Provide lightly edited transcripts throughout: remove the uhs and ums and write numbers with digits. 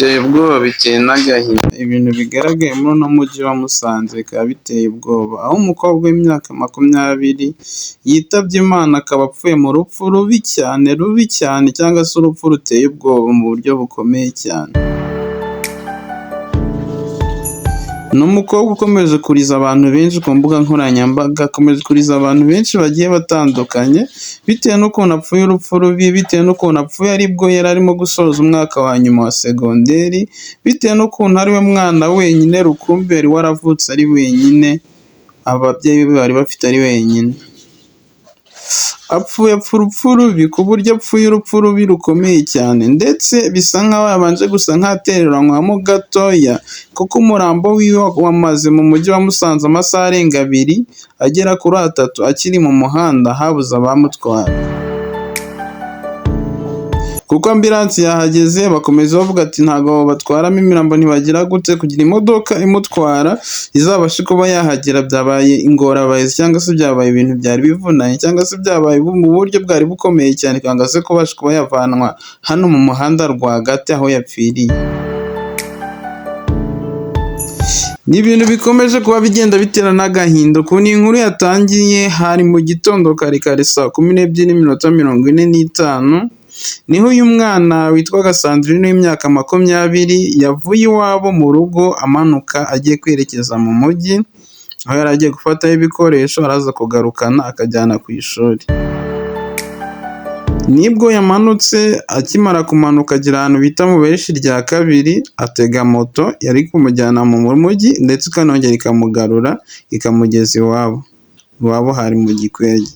Biteye ubwoba biteye n'agahinda, ibintu bigaragaye muri uno mujyi wa Musanze bikaba biteye ubwoba, aho umukobwa w'imyaka 20 yitabye Imana akaba apfuye mu rupfu rubi cyane cyangwa se urupfu ruteye ubwoba mu buryo bukomeye cyane. Ni umukobwa ukomeje kuriza abantu benshi ku mbuga nkoranyambaga, akomeje kuriza abantu benshi bagiye batandukanye, bitewe n'ukuntu apfuye urupfu rubi, bitewe n'ukuntu apfuye aribwo yari arimo gusoza umwaka wa nyuma wa segonderi, bitewe n'ukuntu ari we mwana wenyine rukumbi wari waravutse ari wenyine, ababyeyi be bari bafite ari wenyine. Apfuye urupfu rubi ku buryo apfuye urupfu rubi rukomeye cyane, ndetse bisa nkaho yabanje gusa nk'atereranywamo gatoya, kuko umurambo wiwe wamaze mu mujyi wa Musanze amasaha arenga 2 agera kuri 3 akiri mu muhanda habuze abamutwara. Kuko ambilansi yahageze bakomeza bavuga ati ntabwo batwaramo imirambo ntibagira gute, kugira imodoka imutwara izabashe kuba yahagera byabaye ingorabahizi, cyangwa se byabaye ibintu byari bivunanye, cyangwa se byabaye mu buryo bwari bukomeye cyane, cyangwa se kubasha kuba yavanwa hano mu muhanda rwagati aho yapfiriye. Ni ibintu bikomeje kuba bigenda bitera n'agahinda. Ukuntu iyi nkuru yatangiye hari mu gitondo kare saa 12:45, niho uyu mwana witwaga Sandrine w'imyaka 20 yavuye iwabo mu rugo amanuka agiye kwerekeza mu mujyi, aho yari agiye gufataho ibikoresho araza kugarukana akajyana ku ishuri. Nibwo yamanutse, akimara kumanuka agera ahantu bita mu Bereshi rya kabiri, atega moto yari kumujyana mu mujyi ndetse ikanongera ikamugarura ikamugeza iwabo hari mu Gikwege.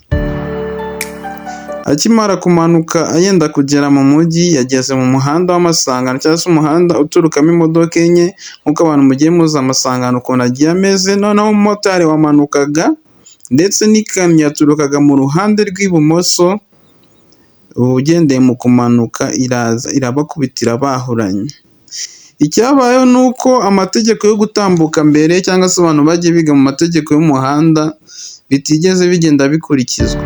Akimara kumanuka yenda kugera mu mujyi, yageze mu muhanda w'amasangano cyangwa se umuhanda uturukamo imodoka enye, nk'uko abantu mugiye muzi amasangano ukuntu agiye ameze. Noneho umumotari wamanukaga ndetse n'ikamyo yaturukaga mu ruhande rw'ibumoso, ugendeye mu kumanuka iraza irabakubitira bahuranye. Icyabayeho ni uko amategeko yo gutambuka mbere, cyangwa se abantu bagiye biga mu mategeko y'umuhanda, bitigeze bigenda bikurikizwa,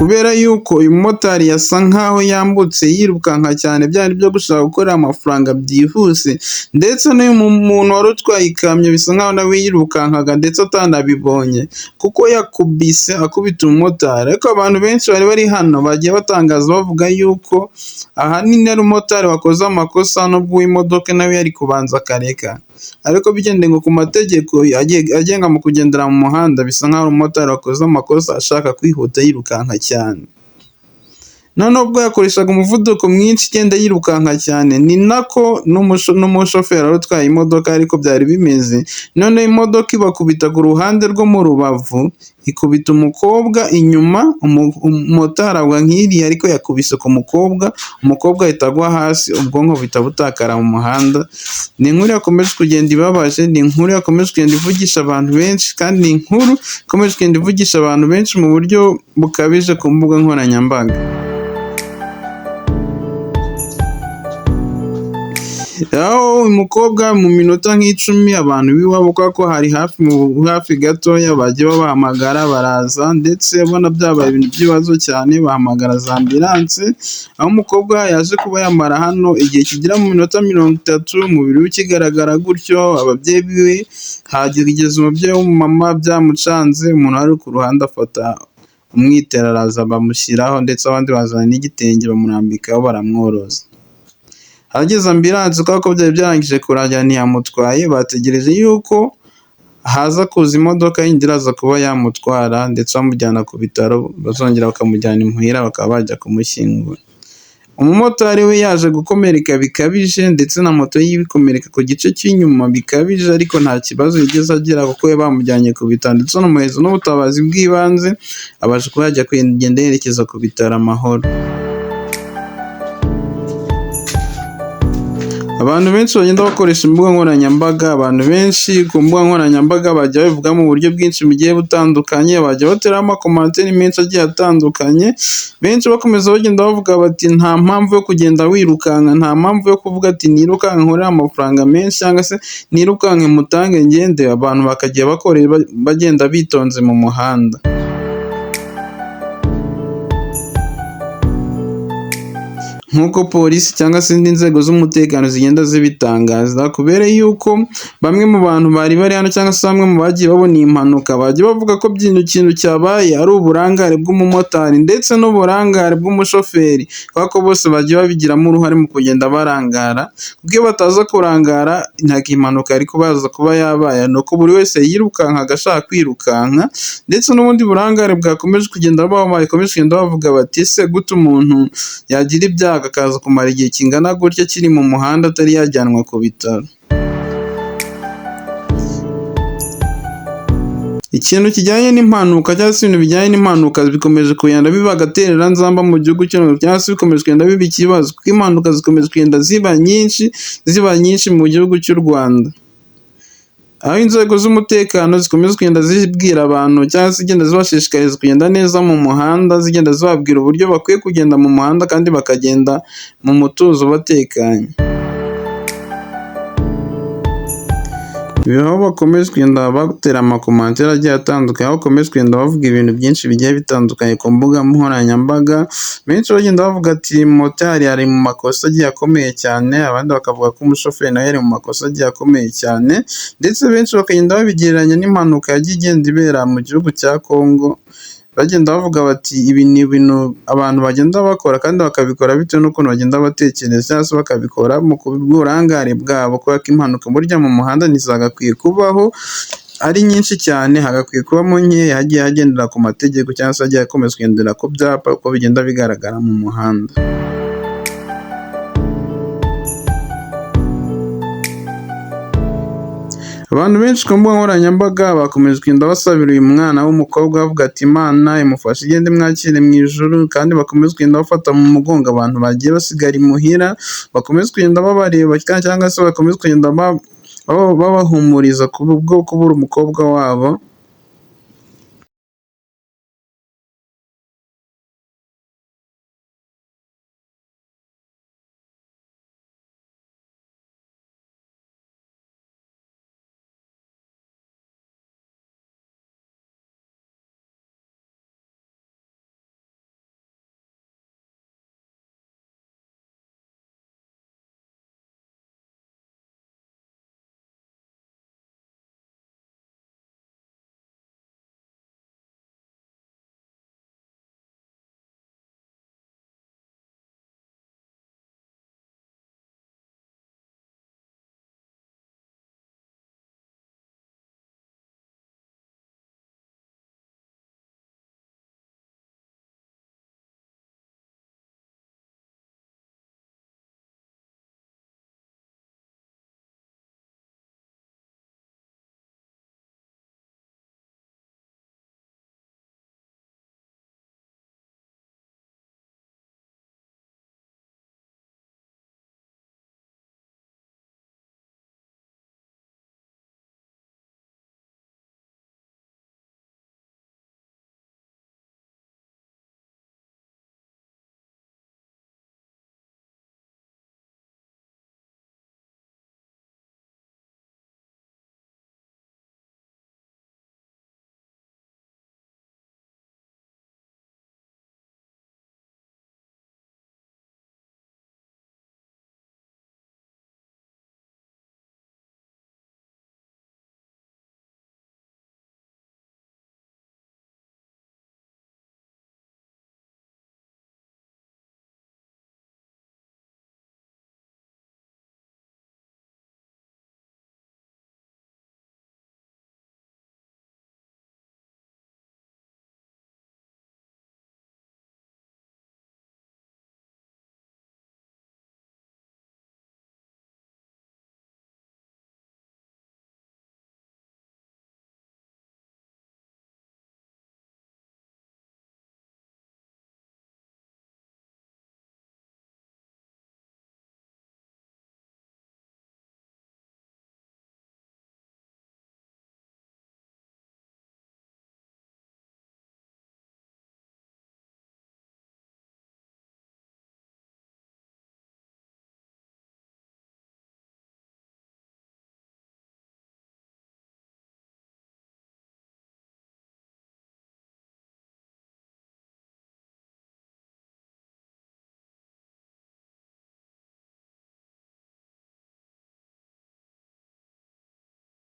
kubera yuko uyu mumotari yasa nkaho yambutse yirukanka cyane, byari byo gushaka gukorera amafaranga byihuse, ndetse n'uyu muntu wari utwaye ikamyo bisa nkaho nawe yirukankaga ndetse atanabibonye, kuko yakubise akubita umumotari. Ariko abantu benshi bari bari hano bagiye batangaza bavuga yuko ahanini ari umumotari wakoze amakosa, nubwo uw'imodoka nawe yari kubanza akareka. Ariko bigendeye ngo ku mategeko agenga mu kugendera mu muhanda, bisa nkaho umumotari wakoze amakosa ashaka kwihuta yirukanka cyane. Noneho ubwo yakoreshaga umuvuduko mwinshi igenda yirukanka cyane, ni nako n'umushoferi wari utwaye imodoka ariko byari bimeze. Noneho imodoka ibakubita ku ruhande rwo mu rubavu, ikubita umukobwa inyuma, umumotari agwa nk'iriya ariko yakubise ku umukobwa ahita agwa hasi, ubwonko buhita butakara mu muhanda. Ni inkuru yakomeje kugenda ibabaje, ni inkuru yakomeje kugenda ivugisha abantu benshi, kandi ni inkuru ikomeje kugenda ivugisha abantu benshi mu buryo bukabije ku mbuga nkoranyambaga. Aho uyu mukobwa mu minota nk'icumi abantu b'iwabo, kubera ko hari hafi gatoya, bagiye babahamagara baraza, ndetse ubona byabaye ibintu by'ibibazo cyane, bahamagara za ambilanse, aho umukobwa yaje kuba yamara hano igihe kigera mu minota 30, umubiri we ukigaragara gutyo. Ababyeyi biwe hageze umubyeyi w'umumama byamucanze, umuntu wari ku ruhande afata umwitero araza bamushyiraho, ndetse abandi bazana n'igitenge bamurambikaho baramworoza. Hageze ambilanse kubera ko byari byarangije kurangira ntiyamutwaye, bategereje yuko haza kuza imodoka yindi iraza kuba yamutwara, ndetse bamujyana ku bitaro, bazongera bakamujyana imuhira bakaba bajya kumushyingura. Umumotari we yaje gukomereka bikabije, ndetse na moto yiwe ikomereka ku gice cy'inyuma bikabije, ariko nta kibazo yigeze agira kuko bamujyanye ku bitaro, ndetse n'umuhezo n'ubutabazi bw'ibanze abasha kuba yajya kugenda yerekeza ku bitaro amahoro. Abantu benshi bagenda bakoresha imbuga nkoranyambaga, abantu benshi ku mbuga nkoranyambaga bajya babivuga mu buryo bwinshi bugiye butandukanye, bajya bateramo amakomantere menshi agiye atandukanye, benshi bakomeza bagenda bavuga bati nta mpamvu yo kugenda wirukanka, nta mpamvu yo kuvuga ati nirukanka nkorera amafaranga menshi, cyangwa se nirukanke mutange ngende. Abantu bakagiye bagenda bitonze mu muhanda. nk'uko polisi cyangwa se indi nzego z'umutekano zigenda zibitangaza, kubera yuko bamwe mu bantu bari bari hano cyangwa se bamwe mu bagiye babona iyi mpanuka bagiye bavuga ko ikintu cyabaye ari uburangare bw'umumotari ndetse n'uburangare bw'umushoferi, kubera ko bose bagiye babigiramo uruhare mu kugenda barangara, kuko iyo bataza kurangara ntabwo iyi mpanuka yari kubaza kuba yabaye, ni uko buri wese yirukankaga ashaka kwirukanka, ndetse n'ubundi burangare bwakomeje kugenda bakomeje kugenda bavuga bati ese gute umuntu yagira ibyago akaza kumara igihe kingana gutya kiri mu muhanda atari yajyanwa ku bitaro. Ikintu kijyanye n'impanuka cyangwa se ibintu bijyanye n'impanuka bikomeje kugenda biba agatereranzamba mu gihugu cyacu, cyangwa se bikomeje kugenda biba ikibazo, kuko impanuka zikomeje kugenda ziba nyinshi mu gihugu cy'u Rwanda, aho inzego z'umutekano zikomeza kugenda zibwira abantu cyangwa se zigenda zibashishikariza kugenda neza mu muhanda, zigenda zibabwira uburyo bakwiye kugenda mu muhanda kandi bakagenda mu mutuzo batekanye. Aho bakomeje kugenda batera amakomantere agiye atandukanye, aho bakomeje kugenda bavuga ibintu byinshi bigiye bitandukanye ku mbuga nkoranyambaga, benshi bagenda bavuga ati motari ari mu makosa agiye akomeye cyane, abandi bakavuga ko umushoferi nawe yari mu makosa agiye akomeye cyane, ndetse benshi bakagenda babigereranya n'impanuka yagiye igenda ibera mu gihugu cya Congo, bagenda bavuga bati ibi ni ibintu abantu bagenda bakora kandi bakabikora bitewe n'ukuntu bagenda batekereza cyangwa se bakabikora mu burangare bwabo, kubera ko impanuka burya mu muhanda ntizagakwiye kubaho ari nyinshi cyane, hagakwiye kubamo nkeya hagiye hagendera ku mategeko cyangwa se hagiye hakomeza kugendera ku byapa uko bigenda bigaragara mu muhanda. Abantu benshi ku mbuga nkoranyambaga bakomeje kugenda basabira uyu mwana w'umukobwa bavuga ati Imana imufashe igende mwakire mu ijuru, kandi bakomeza kugenda bafata mu mugongo abantu bagiye basigara imuhira, bakomeza kugenda babareba cyangwa se bakomeza kugenda babahumuriza ku bwo kubura umukobwa wabo.